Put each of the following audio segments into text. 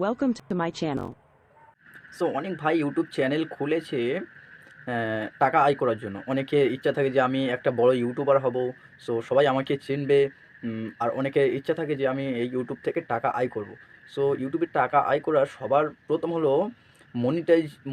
Welcome to my channel. So অনেক ভাই YouTube channel খুলেছে টাকা আয় করার জন্য। অনেকের ইচ্ছা থাকে যে আমি একটা বড় ইউটিউবার হব। সো সবাই আমাকে চিনবে। আর অনেকের ইচ্ছা থাকে যে আমি এই ইউটিউব থেকে টাকা আয় করব। সো ইউটিউবে টাকা আয় করার সবার প্রথম হলো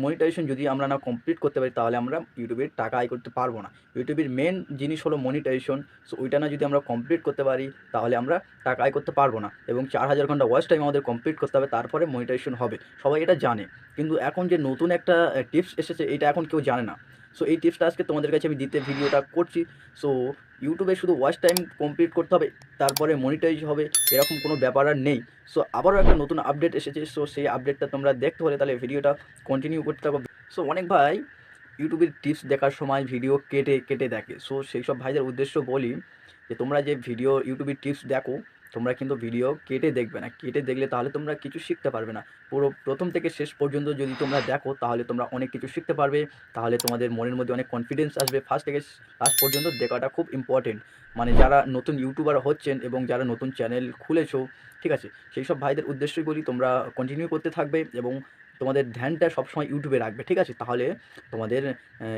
মনিটাইজেশন যদি আমরা না কমপ্লিট করতে পারি তাহলে আমরা ইউটিউবের টাকা আয় করতে পারবো না। ইউটিউবের মেন জিনিস হলো মনিটাইজেশন। সো ওইটা না যদি আমরা কমপ্লিট করতে পারি তাহলে আমরা টাকা আয় করতে পারবো না, এবং 4000 ঘন্টা ওয়াচ টাইম আমাদের কমপ্লিট করতে হবে, তারপরে মনিটাইজেশন হবে। সবাই এটা জানে, কিন্তু এখন যে নতুন একটা টিপস এসেছে এটা এখন কেউ জানে না। সো এই টিপসটা আজকে তোমাদের কাছে আমি দিতে ভিডিওটা করছি। সো ইউটিউবে শুধু ওয়াচ টাইম কমপ্লিট করতে হবে, তারপরে মনিটাইজ হবে, এরকম কোনো ব্যাপার আর নেই। সো আবারও একটা নতুন আপডেট এসেছে। সো সেই আপডেটটা তোমরা দেখতে হলে তাহলে ভিডিওটা কন্টিনিউ করতে থাকো। সো অনেক ভাই ইউটিউবের টিপস দেখার সময় ভিডিও কেটে কেটে দেখে। সো সেই সব ভাইদের উদ্দেশ্য বলি যে তোমরা যে ভিডিও ইউটিউবের টিপস দেখো, তোমরা কিন্তু ভিডিও কেটে দেখবে না। কেটে দেখলে তাহলে তোমরা কিছু শিখতে পারবে না। পুরো প্রথম থেকে শেষ পর্যন্ত যদি তোমরা দেখো তাহলে তোমরা অনেক কিছু শিখতে পারবে। তাহলে তোমাদের মনের মধ্যে অনেক কনফিডেন্স আসবে। ফার্স্ট থেকে লাস্ট পর্যন্ত দেখাটা খুব ইম্পর্টেন্ট। মানে যারা নতুন ইউটিউবার হচ্ছেন এবং যারা নতুন চ্যানেল খুলেছো, ঠিক আছে, সেই সব ভাইদের উদ্দেশ্যই বলি তোমরা কন্টিনিউ করতে থাকবে এবং তোমাদের ধ্যানটা সবসময় ইউটিউবে রাখবে, ঠিক আছে? তাহলে তোমাদের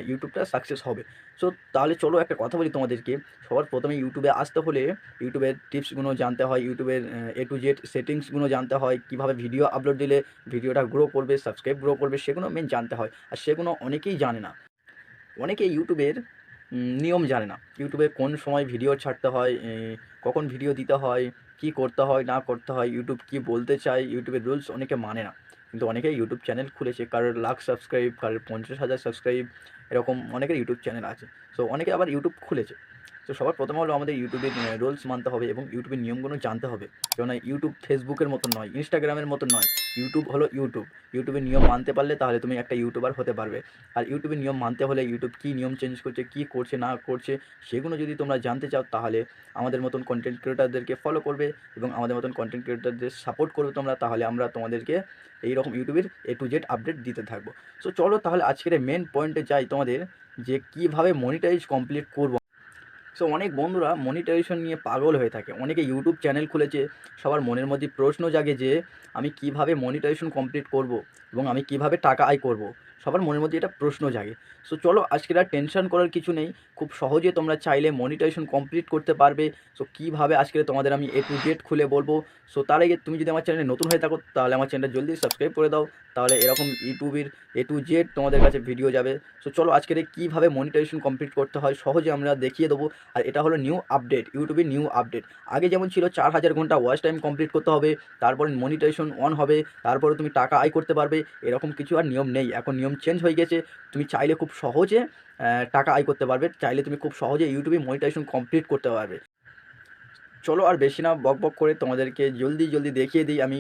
ইউটিউবটা সাকসেস হবে। সো তাহলে চলো একটা কথা বলি তোমাদেরকে। সবার প্রথমে ইউটিউবে আসতে হলে ইউটিউবের টিপসগুলো জানতে হয়, ইউটিউবের এ টু জেড সেটিংসগুলো জানতে হয়, কীভাবে ভিডিও আপলোড দিলে ভিডিওটা গ্রো করবে, সাবস্ক্রাইব গ্রো করবে, সেগুলো মেন জানতে হয়। আর সেগুলো অনেকেই জানে না। অনেকে ইউটিউবের নিয়ম জানে না। ইউটিউবে কোন সময় ভিডিও ছাড়তে হয়, কখন ভিডিও দিতে হয়, কি করতে হয় না করতে হয়, ইউটিউব কি বলতে চায়, ইউটিউবের রুলস অনেকে মানে না। কিন্তু অনেকে ইউটিউব চ্যানেল খুলেছে, কারোর লাখ সাবস্ক্রাইব, কারোর 50,000 সাবস্ক্রাইব, এরকম অনেকের ইউটিউব চ্যানেল আছে। সো অনেকে আবার ইউটিউব খুলেছে। তো সবার প্রথমে হলো আমাদের ইউটিউবের রুলস মানতে হবে এবং ইউটিউবের নিয়মগুলো জানতে হবে। কেননা ইউটিউব ফেসবুকের মতন নয়, ইনস্টাগ্রামের মতন নয়। ইউটিউব হলো ইউটিউব। ইউটিউবের নিয়ম মানতে পারলে তাহলে তুমি একটা ইউটিউবার হতে পারবে। আর ইউটিউবের নিয়ম মানতে হলে ইউটিউব কী নিয়ম চেঞ্জ করছে, কী করছে না করছে, সেগুলো যদি তোমরা জানতে চাও তাহলে আমাদের মতন কন্টেন্ট ক্রিয়েটারদেরকে ফলো করবে এবং আমাদের মতন কন্টেন্ট ক্রিয়েটারদের সাপোর্ট করবে তোমরা। তাহলে আমরা তোমাদেরকে এইরকম ইউটিউবের এ টু জেড আপডেট দিতে থাকবো। সো চলো তাহলে আজকের মেন পয়েন্টে যাই তোমাদের, যে কীভাবে মনিটাইজ কমপ্লিট করবো। সো অনেক বন্ধুরা মনিটাইজেশন নিয়ে পাগল হয়ে থাকে। অনেকে ইউটিউব চ্যানেল খুলেছে, সবার মনের মধ্যে প্রশ্ন জাগে যে আমি কিভাবে মনিটাইজেশন কমপ্লিট করব এবং আমি কিভাবে টাকা আয় করব। সবার মনের মধ্যে এটা প্রশ্ন জাগে। সো চলো আজকের আর টেনশন করার কিছু নেই। খুব সহজে তোমরা চাইলে মনিটাইজেশন কমপ্লিট করতে পারবে। সো কীভাবে আজকে তোমাদের আমি এ টু জেড খুলে বলবো। সো তার আগে তুমি যদি আমার চ্যানেলে নতুন হয়ে থাকো তাহলে আমার চ্যানেলটা জলদি সাবস্ক্রাইব করে দাও। তাহলে এরকম ইউটিউবের এ টু জেড তোমাদের কাছে ভিডিও যাবে। সো চলো আজকের কীভাবে মনিটাইজেশন কমপ্লিট করতে হয় সহজে আমরা দেখিয়ে দেবো। আর এটা হলো নিউ আপডেট, ইউটিউবের নিউ আপডেট। আগে যেমন ছিল 4000 ঘন্টা ওয়াচ টাইম কমপ্লিট করতে হবে, তারপরে মনিটাইজেশন অন হবে, তারপরে তুমি টাকা আয় করতে পারবে, এরকম কিছু আর নিয়ম নেই। এখন নিয়ম চেঞ্জ হয়ে গেছে। তুমি চাইলে খুব সহজে টাকা আয় করতে পারবে, চাইলে তুমি খুব সহজে ইউটিউবে মনিটাইজেশন কমপ্লিট করতে পারবে। চলো আর বেশি না বক বক করে তোমাদেরকে জলদি জলদি দেখিয়ে দিই আমি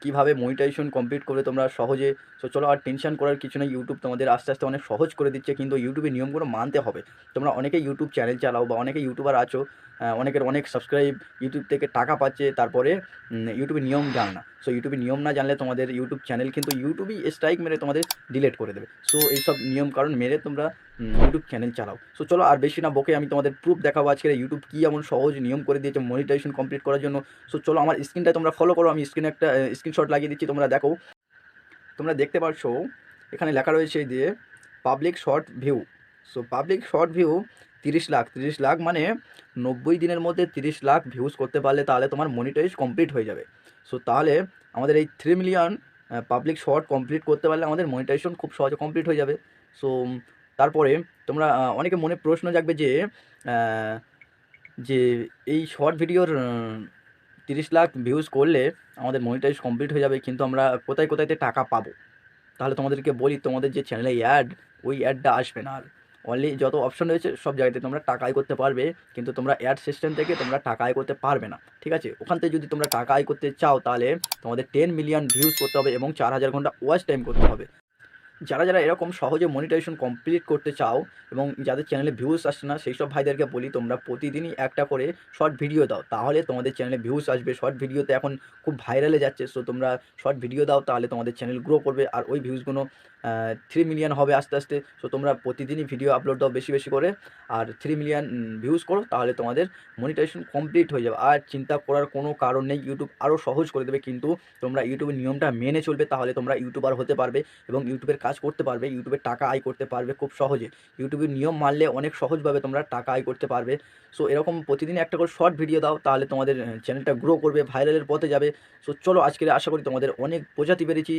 কীভাবে মনিটাইজেশন কমপ্লিট করবে তোমরা সহজে। সো চলো আর টেনশন করার কিছু নেই। ইউটিউব তোমাদের আস্তে আস্তে অনেক সহজ করে দিচ্ছে, কিন্তু ইউটিউবের নিয়মগুলো মানতে হবে। তোমরা অনেকেই ইউটিউব চ্যানেল চালাও বা অনেকে ইউটিউবার আছো, অনেকের অনেক সাবস্ক্রাইব, ইউটিউব থেকে টাকা পাচ্ছে, তারপরে ইউটিউবের নিয়ম জানে না। সো ইউটিউবের নিয়ম না জানলে তোমাদের ইউটিউব চ্যানেল কিন্তু ইউটিউবই স্ট্রাইক মেরে তোমাদের ডিলিট করে দেবে। সো এইসব নিয়ম কারণ মেরে তোমরা ইউটিউব চ্যানেল চালাও। সো চলো আর বেশি না বকে আমি তোমাদের প্রুফ দেখাবো আজকে ইউটিউব কী এমন সহজ নিয়ম করে দিয়েছে মনিটাইজেশন কমপ্লিট করার জন্য। সো চলো আমার স্ক্রিনটা তোমরা ফলো করো। আমি স্ক্রিনে একটা স্ক্রিনশট লাগিয়ে দিচ্ছি, তোমরা দেখো। তোমরা দেখতে পাচ্ছ এখানে লেখা রয়েছে যে public short view. So public short view 30 lakh মানে 90 দিনের মধ্যে 30 লাখ ভিউজ করতে পারলে তাহলে তোমার মনিটাইজ কমপ্লিট হয়ে যাবে। সো তাহলে আমাদের এই 3 মিলিয়ন পাবলিক শর্ট কমপ্লিট করতে পারলে আমাদের মনিটাইজেশন খুব সহজে কমপ্লিট হয়ে যাবে। সো তারপরে তোমরা অনেকে মনে প্রশ্ন জাগবে যে আহ, যে এই শর্ট ভিডিওর 30 লাখ ভিউজ করলে আমাদের মনিটাইজ কমপ্লিট হয়ে যাবে, কিন্তু আমরা কোথায় কোথায়তে টাকা পাবো? তাহলে তোমাদেরকে বলি, তোমাদের যে চ্যানেলে অ্যাড, ওই অ্যাডটা আসবে না। আর অনলি যত অপশন রয়েছে সব জায়গাতে তোমরা টাকা আয় করতে পারবে, কিন্তু তোমরা অ্যাড সিস্টেম থেকে তোমরা টাকা আয় করতে পারবে না, ঠিক আছে? ওখান থেকে যদি তোমরা টাকা আয় করতে চাও তাহলে তোমাদের 10 মিলিয়ন ভিউজ করতে হবে এবং 4000 ঘন্টা ওয়াচ টাইম করতে হবে। যারা এরকম সহজে মনিটাইজেশন কমপ্লিট করতে চাও এবং যাদের চ্যানেলে ভিউজ আসছে না, সেই সব ভাইদেরকে বলি তোমরা প্রতিদিনই একটা করে শর্ট ভিডিও দাও, তাহলে তোমাদের চ্যানেলে ভিউজ আসবে। শর্ট ভিডিওতে এখন খুব ভাইরালে যাচ্ছে, সো তোমরা শর্ট ভিডিও দাও, তাহলে তোমাদের চ্যানেল গ্রো করবে আর ওই ভিউজগুলো 3 মিলিয়ন হবে আস্তে আস্তে। সো তোমরা প্রতিদিনই ভিডিও আপলোড দাও বেশি বেশি করে, আর 3 মিলিয়ন ভিউজ করো, তাহলে তোমাদের মনিটাইজেশন কমপ্লিট হয়ে যাবে। আর চিন্তা করার কোনো কারণ নেই, ইউটিউব আরও সহজ করে দেবে, কিন্তু তোমরা ইউটিউবের নিয়মটা মেনে চলবে, তাহলে তোমরা ইউটিউবার হতে পারবে এবং ইউটিউবের কাজ করতে পারবে, ইউটিউবে টাকা আয় করতে পারবে খুব সহজে। ইউটিউবের নিয়ম মানলে অনেক সহজভাবে তোমরা টাকা আয় করতে পারবে। সো এরকম প্রতিদিন একটা করে শর্ট ভিডিও দাও, তাহলে তোমাদের চ্যানেলটা গ্রো করবে, ভাইরালের পথে যাবে। সো চলো, আজকের আশা করি তোমাদের অনেক বোঝাতে পেরেছি।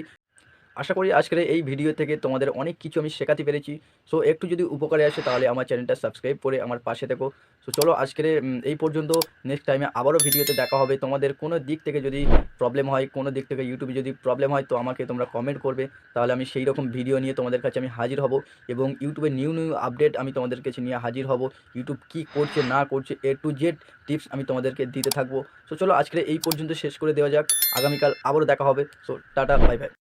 আশা করি আজকের এই ভিডিও থেকে তোমাদের অনেক কিছু আমি শেখাতে পেরেছি। সো একটু যদি উপকারে আসে তাহলে আমার চ্যানেলটা সাবস্ক্রাইব করে আমার পাশে থেকো। সো চলো, আজকের এই পর্যন্ত। নেক্সট টাইমে আবারও ভিডিওতে দেখা হবে। তোমাদের কোনো দিক থেকে যদি প্রবলেম হয়, কোনো দিক থেকে ইউটিউবে যদি প্রবলেম হয়, তো আমাকে তোমরা কমেন্ট করবে, তাহলে আমি সেই রকম ভিডিও নিয়ে তোমাদের কাছে আমি হাজির হব এবং ইউটিউবের নিউ আপডেট আমি তোমাদের কাছে নিয়ে হাজির হব। ইউটিউব কী করছে না করছে A to Z টিপস আমি তোমাদেরকে দিতে থাকবো। সো চলো, আজকের এই পর্যন্ত শেষ করে দেওয়া যাক। আগামীকাল আবারও দেখা হবে। So tata, bye bye.